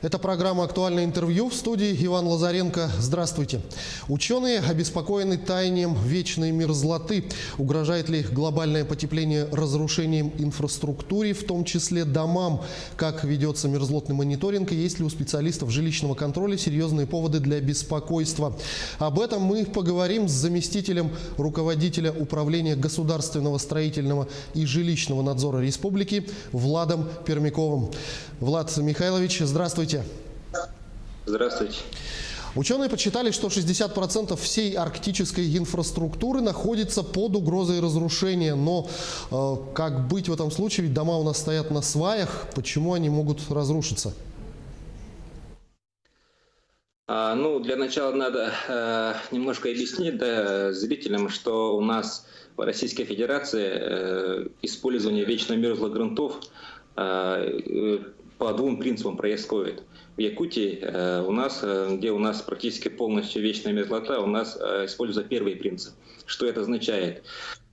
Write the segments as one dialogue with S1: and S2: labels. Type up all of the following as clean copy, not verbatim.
S1: Это программа «Актуальное интервью», в студии Иван Лазаренко. Здравствуйте. Ученые обеспокоены таянием вечной мерзлоты. Угрожает ли глобальное потепление разрушением инфраструктуры, в том числе домам? Как ведется мерзлотный мониторинг и есть ли у специалистов жилищного контроля серьезные поводы для беспокойства? Об этом мы поговорим с заместителем руководителя Управления государственного строительного и жилищного надзора республики Владом Пермяковым. Влад Михайлович, здравствуйте.
S2: Здравствуйте.
S1: Ученые подсчитали, что 60% всей арктической инфраструктуры находится под угрозой разрушения. Но как быть в этом случае? Ведь дома у нас стоят на сваях. Почему они могут разрушиться?
S2: Для начала надо немножко объяснить зрителям, что у нас в Российской Федерации использование вечно мерзлых грунтов по двум принципам происходит. В Якутии где у нас практически полностью вечная мерзлота, у нас используется первый принцип. Что это означает?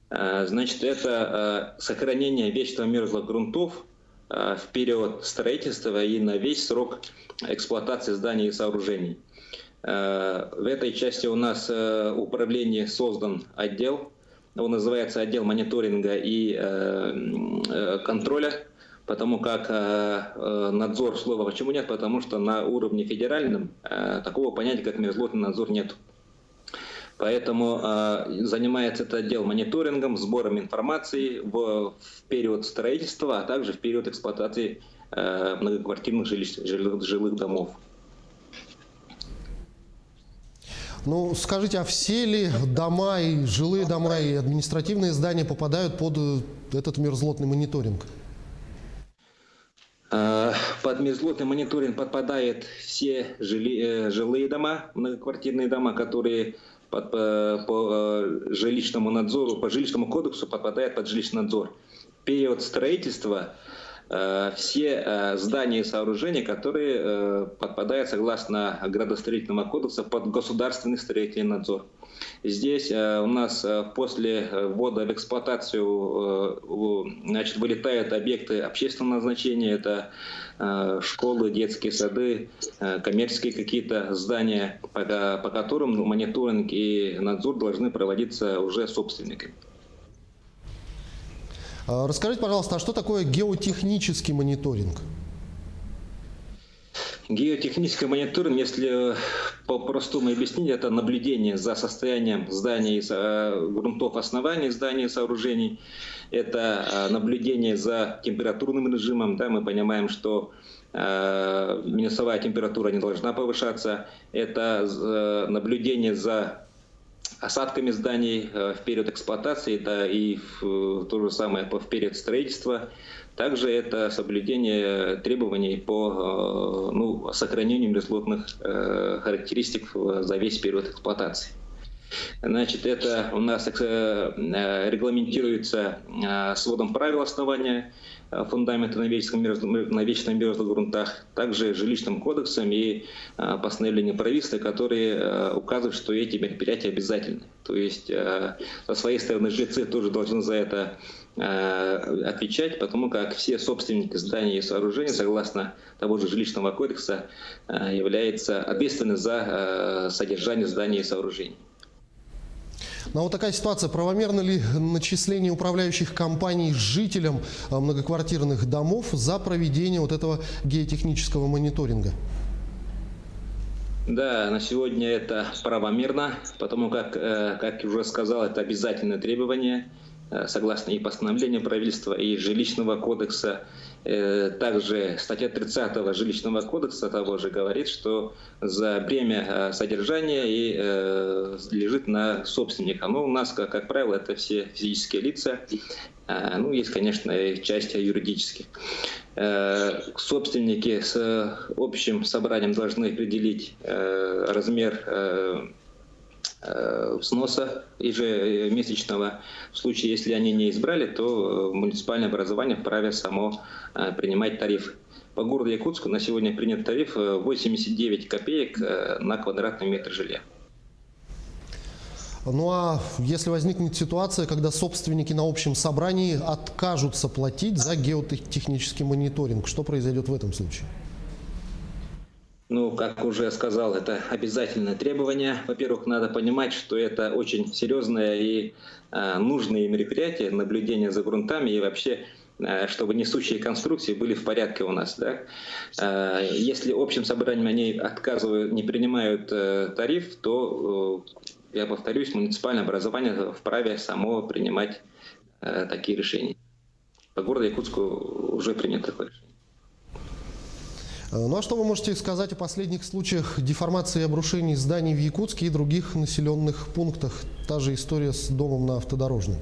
S2: Значит, это сохранение вечно мерзлых грунтов в период строительства и на весь срок эксплуатации зданий и сооружений. В этой части у нас в управлении создан отдел, он называется отдел мониторинга и контроля. Потому как надзор слова почему нет? Потому что на уровне федеральном такого понятия, как мерзлотный надзор, нет. Поэтому занимается этот отдел мониторингом, сбором информации в период строительства, а также в период эксплуатации многоквартирных жилых домов.
S1: Ну, скажите, а все ли дома, и жилые дома, и административные здания попадают под этот мерзлотный мониторинг?
S2: Под мерзлотный мониторинг подпадают все жилые дома, многоквартирные дома, которые по жилищному надзору, по жилищному кодексу подпадают под жилищный надзор. В период строительства все здания и сооружения, которые подпадают согласно градостроительного кодекса под государственный строительный надзор. Здесь у нас после ввода в эксплуатацию вылетают объекты общественного назначения. Это школы, детские сады, коммерческие какие-то здания, по которым мониторинг и надзор должны проводиться уже собственниками.
S1: Расскажите, пожалуйста, а что такое геотехнический мониторинг?
S2: Геотехнический мониторинг, если по-простому объяснить, это наблюдение за состоянием зданий, грунтов оснований зданий и сооружений. Это наблюдение за температурным режимом. Да, мы понимаем, что минусовая температура не должна повышаться. Это наблюдение за осадками зданий в период эксплуатации, да, и то же самое в период строительства. Также это соблюдение требований по сохранению мерзлотных характеристик за весь период эксплуатации. Значит, это у нас регламентируется сводом правил основания фундамента на вечно мерзлых грунтах, также жилищным кодексом и постановлением правительства, которые указывают, что эти мероприятия обязательны. То есть со своей стороны жильцы тоже должны за это отвечать, потому как все собственники зданий и сооружений, согласно того же жилищного кодекса, являются ответственны за содержание зданий и сооружений.
S1: Но вот такая ситуация. Правомерно ли начисление управляющих компаний жителям многоквартирных домов за проведение вот этого геотехнического мониторинга?
S2: Да, на сегодня это правомерно, потому как я уже сказал, это обязательное требование, согласно и постановлению правительства, и жилищного кодекса. Также статья 30 жилищного кодекса того же говорит, что за бремя содержания лежит на собственника. Но у нас, как правило, это все физические лица. Есть, конечно, и часть юридических. Собственники с общим собранием должны определить размер взноса ежемесячного. В случае, если они не избрали, то муниципальное образование вправе само принимать тариф. По городу Якутску на сегодня принят тариф 89 копеек на квадратный метр жилья.
S1: Ну а если возникнет ситуация, когда собственники на общем собрании откажутся платить за геотехнический мониторинг, что произойдет в этом случае?
S2: Ну, как уже сказал, это обязательное требование. Во-первых, надо понимать, что это очень серьезное и нужное мероприятие, наблюдение за грунтами и вообще, чтобы несущие конструкции были в порядке у нас. Да? Если общим собранием они отказывают, не принимают тариф, то, я повторюсь, муниципальное образование вправе само принимать такие решения. По городу Якутску уже принято такое решение.
S1: Ну а что вы можете сказать о последних случаях деформации и обрушений зданий в Якутске и других населенных пунктах? Та же история с домом на Автодорожной.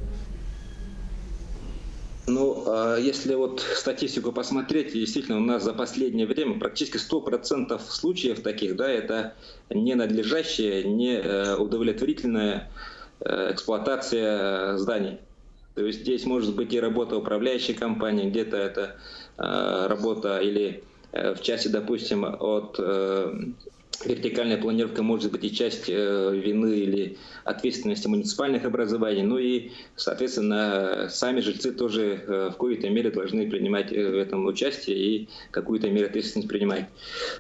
S2: Ну, если вот статистику посмотреть, действительно, у нас за последнее время практически 100% случаев таких, да, это ненадлежащая, неудовлетворительная эксплуатация зданий. То есть здесь может быть и работа управляющей компании, где-то это работа или в части, допустим, от вертикальной планировки может быть и часть вины или ответственности муниципальных образований. Ну и, соответственно, сами жильцы тоже в какой-то мере должны принимать в этом участие и какую-то меру ответственности принимать.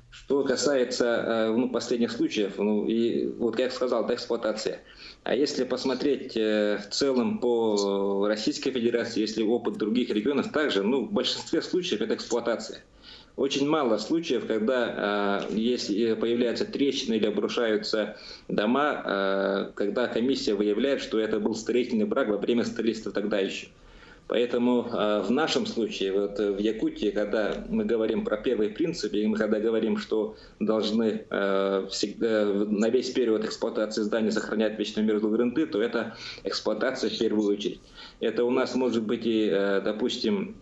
S2: Что касается последних случаев, и вот как я сказал, это эксплуатация. А если посмотреть в целом по Российской Федерации, если опыт других регионов, также в большинстве случаев это эксплуатация. Очень мало случаев, когда если появляются трещины или обрушаются дома, когда комиссия выявляет, что это был строительный брак во время строительства тогда еще. Поэтому в нашем случае, вот в Якутии, когда мы говорим про первый принцип, и мы когда говорим, что должны всегда, на весь период эксплуатации здания сохранять вечную мерзлую грунты, то это эксплуатация в первую очередь. Это у нас может быть и, допустим,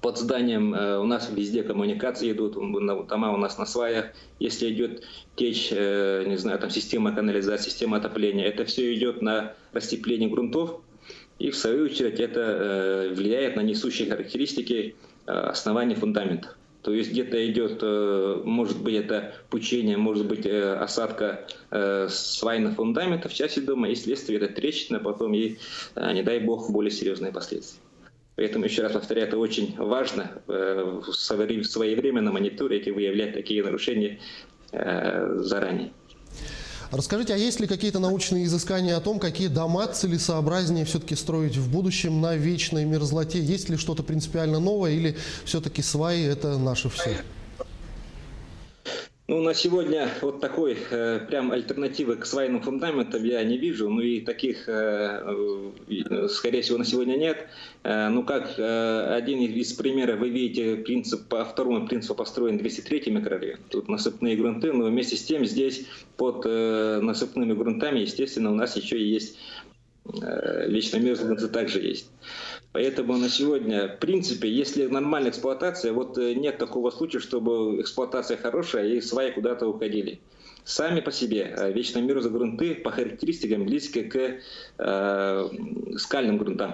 S2: под зданием у нас везде коммуникации идут, дома у нас на сваях. Если идет течь, не знаю, там система канализации, система отопления, это все идет на растепление грунтов. И в свою очередь это влияет на несущие характеристики основания фундамента. То есть где-то идет, может быть, это пучение, может быть, осадка свайных фундаментов в части дома, и следствие это трещина, потом и, не дай бог, более серьезные последствия. Поэтому, еще раз повторяю, это очень важно своевременно мониторить и выявлять такие нарушения заранее.
S1: Расскажите, а есть ли какие-то научные изыскания о том, какие дома целесообразнее все-таки строить в будущем на вечной мерзлоте? Есть ли что-то принципиально новое или все-таки сваи – это наше все?
S2: На сегодня вот такой прям альтернативы к свайным фундаментам я не вижу, и таких, скорее всего, на сегодня нет. Как один из примеров, вы видите, по второму принципу построен 203-й микрорайон. Тут насыпные грунты, но вместе с тем здесь под насыпными грунтами, естественно, у нас еще и есть вечная мерзлые грунты, также есть. Поэтому на сегодня, в принципе, если нормальная эксплуатация, вот нет такого случая, чтобы эксплуатация хорошая и сваи куда-то уходили. Сами по себе вечно мерзлые грунты по характеристикам близки к скальным грунтам.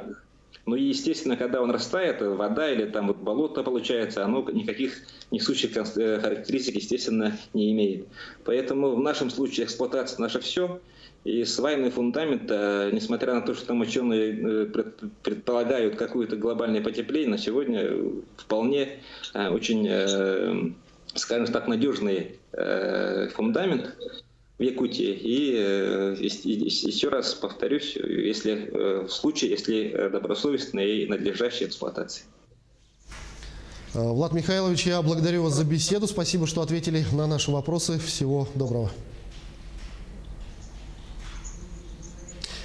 S2: И, естественно, когда он растает, вода или там вот болото получается, оно никаких несущих характеристик, естественно, не имеет. Поэтому в нашем случае эксплуатация наше все. И свайный фундамент, несмотря на то, что там ученые предполагают какое-то глобальное потепление, на сегодня вполне очень, скажем так, надежный фундамент в Якутии. И еще раз повторюсь, в случае, если добросовестная и надлежащая эксплуатация.
S1: Влад Михайлович, я благодарю вас за беседу. Спасибо, что ответили на наши вопросы. Всего доброго.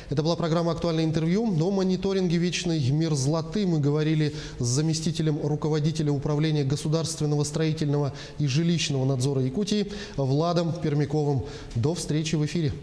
S1: Это была программа «Актуальное интервью». О мониторинге вечной мерзлоты мы говорили с заместителем руководителя управления государственного строительного и жилищного надзора Якутии Владом Пермяковым. До встречи в эфире.